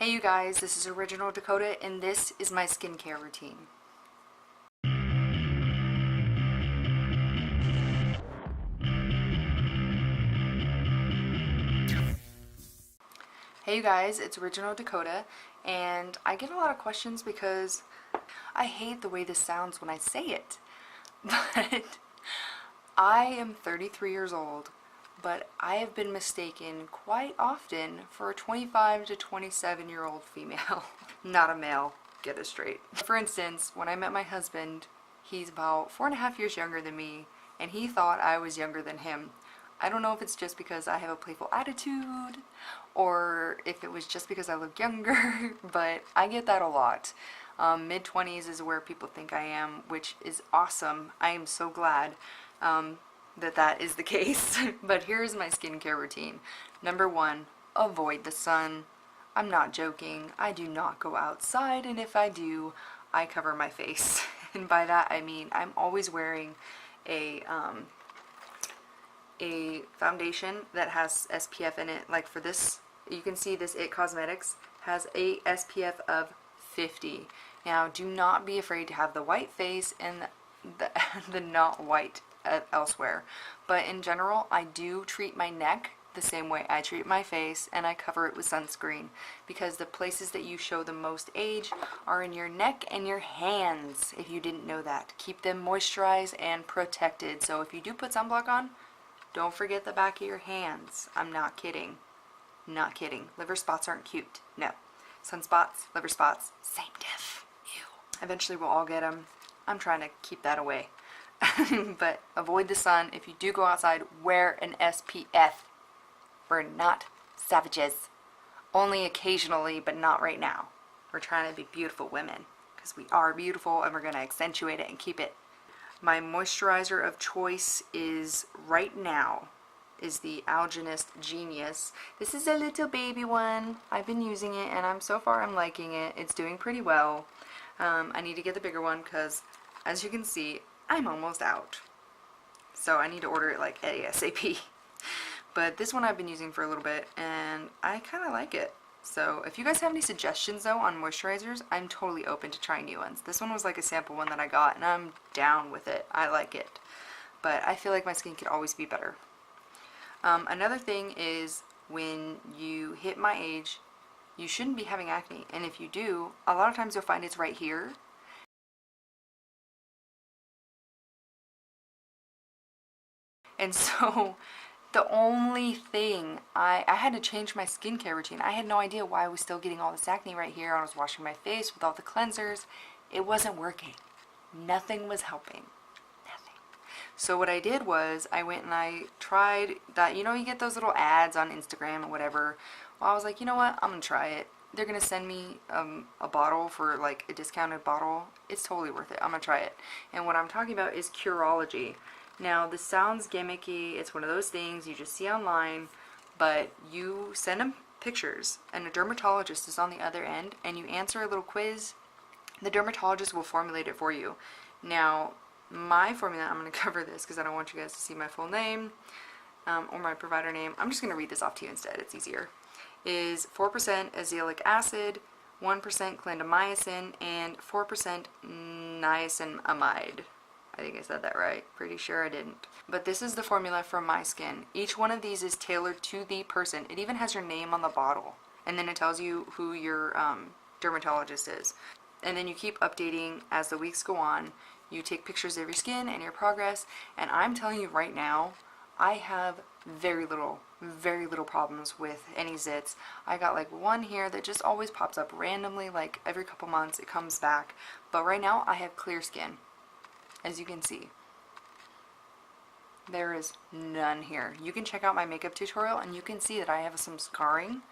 Hey you guys, this is Original Dakota and this is my skincare routine. Hey you guys, it's Original Dakota and I get a lot of questions because I hate the way this sounds when I say it. But I am 33 years old, but I have been mistaken quite often for a 25 to 27-year-old female. Not a male, get it straight. For instance, when I met my husband, he's about 4.5 years younger than me, and he thought I was younger than him. I don't know if it's just because I have a playful attitude, or if it was just because I look younger, but I get that a lot. Mid-20s is where people think I am, which is awesome. I am so glad that is the case. But here's my skincare routine. Number 1, avoid the sun. I'm not joking. I do not go outside, and if I do, I cover my face. And by that I mean I'm always wearing a foundation that has SPF in it. Like for this, you can see this It Cosmetics has a SPF of 50. Now do not be afraid to have the white face and the not white elsewhere, but in general I do treat my neck the same way I treat my face, and I cover it with sunscreen, because the places that you show the most age are in your neck and your hands. If you didn't know that, keep them moisturized and protected. So if you do put sunblock on, don't forget the back of your hands. I'm not kidding. Not kidding. Liver spots aren't cute. No. Sunspots, liver spots, same diff. Ew. Eventually we'll all get them. I'm trying to keep that away. But avoid the sun. If you do go outside, wear an SPF. We're not savages. Only occasionally, but not right now. We're trying to be beautiful women, because we are beautiful, and we're going to accentuate it and keep it. My moisturizer of choice is, right now, is the Algenist Genius. This is a little baby one. I've been using it, and so far I'm liking it. It's doing pretty well. I need to get the bigger one, because as you can see, I'm almost out. So I need to order it like ASAP. But this one I've been using for a little bit, and I kind of like it. So if you guys have any suggestions though on moisturizers, I'm totally open to trying new ones. This one was like a sample one that I got, and I'm down with it. I like it. But I feel like my skin could always be better. Another thing is, when you hit my age, you shouldn't be having acne. And if you do, a lot of times you'll find it's right here. And so the only thing, I had to change my skincare routine. I had no idea why I was still getting all this acne right here. I was washing my face with all the cleansers. It wasn't working. Nothing was helping. Nothing. So what I did was, I went and I tried that, you get those little ads on Instagram or whatever. Well, I was like, you know what, I'm gonna try it. They're gonna send me a bottle for like a discounted bottle. It's totally worth it. I'm gonna try it. And what I'm talking about is Cureology. Now, this sounds gimmicky. It's one of those things you just see online, but you send them pictures, and a dermatologist is on the other end, and you answer a little quiz. The dermatologist will formulate it for you. Now, my formula, I'm going to cover this because I don't want you guys to see my full name or my provider name. I'm just going to read this off to you instead. It's easier. Is 4% azelaic acid, 1% clindamycin, and 4% niacinamide. I think I said that right. Pretty sure I didn't. But this is the formula for my skin. Each one of these is tailored to the person. It even has your name on the bottle. And then it tells you who your dermatologist is. And then you keep updating as the weeks go on. You take pictures of your skin and your progress. And I'm telling you right now, I have very little problems with any zits. I got like one here that just always pops up randomly, like every couple months it comes back. But right now I have clear skin. As you can see, there is none here. You can check out my makeup tutorial and you can see that I have some scarring,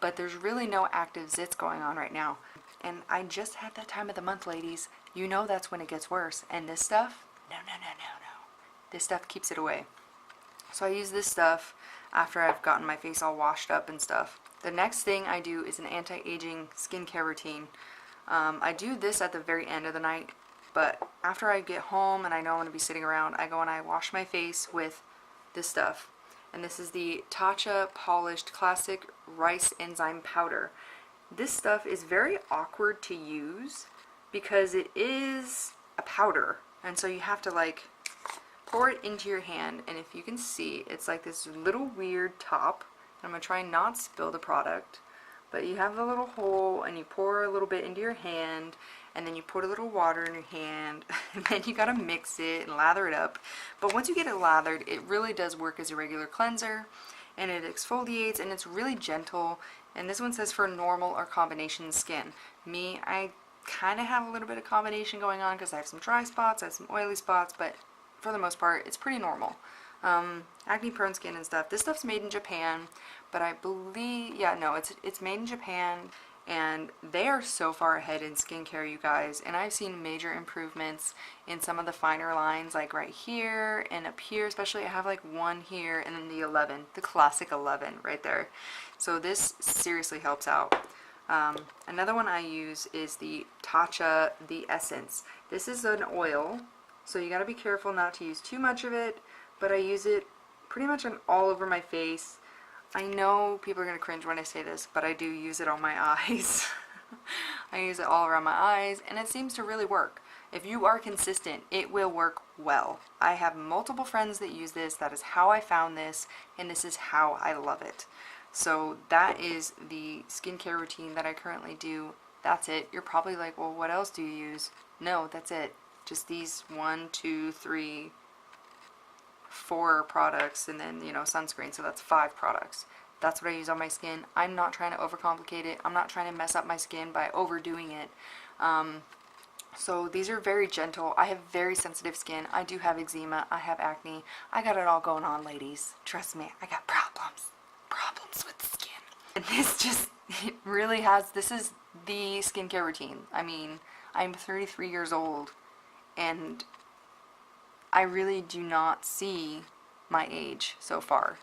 but there's really no active zits going on right now. And I just had that time of the month, ladies. You know that's when it gets worse. And this stuff, no. This stuff keeps it away. So I use this stuff after I've gotten my face all washed up and stuff. The next thing I do is an anti-aging skincare routine. I do this at the very end of the night. But after I get home and I know I'm going to be sitting around, I go and I wash my face with this stuff. And this is the Tatcha Polished Classic Rice Enzyme Powder. This stuff is very awkward to use because it is a powder, and so you have to like pour it into your hand, and if you can see, it's like this little weird top. I'm gonna try and not spill the product, but you have a little hole and you pour a little bit into your hand, and then you put a little water in your hand, and then you gotta mix it and lather it up. But once you get it lathered, it really does work as a regular cleanser, and it exfoliates, and it's really gentle. And this one says for normal or combination skin. Me, I kind of have a little bit of combination going on because I have some dry spots, I have some oily spots, but for the most part, it's pretty normal. Acne prone skin and stuff. This stuff's made in Japan, but I believe, yeah, no, it's made in Japan, and they are so far ahead in skincare, you guys, and I've seen major improvements in some of the finer lines, like right here and up here especially. I have like one here, and then the 11, the classic 11 right there. So this seriously helps out. Another one I use is the Tatcha, the Essence. This is an oil, so you gotta be careful not to use too much of it, but I use it pretty much on all over my face. I know people are going to cringe when I say this, but I do use it on my eyes. I use it all around my eyes, and it seems to really work. If you are consistent, it will work well. I have multiple friends that use this. That is how I found this, and this is how I love it. So that is the skincare routine that I currently do. That's it. You're probably like, well, what else do you use? No, that's it. Just these 1, 2, 3, 4 products, and then, you know, sunscreen, so that's 5 products. That's what I use on my skin. I'm not trying to overcomplicate it. I'm not trying to mess up my skin by overdoing it. So these are very gentle. I have very sensitive skin. I do have eczema. I have acne. I got it all going on, ladies. Trust me, I got problems with the skin. And this just, it really has, this is the skincare routine. I mean, I'm 33 years old, and I really do not see my age so far.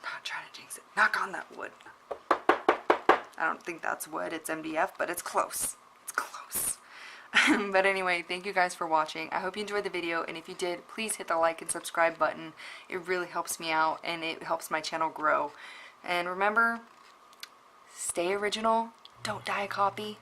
Not trying to jinx it. Knock on that wood. I don't think that's wood, it's MDF, but it's close. It's close. But anyway, thank you guys for watching. I hope you enjoyed the video, and if you did, please hit the like and subscribe button. It really helps me out, and it helps my channel grow. And remember, stay original, don't die a copy.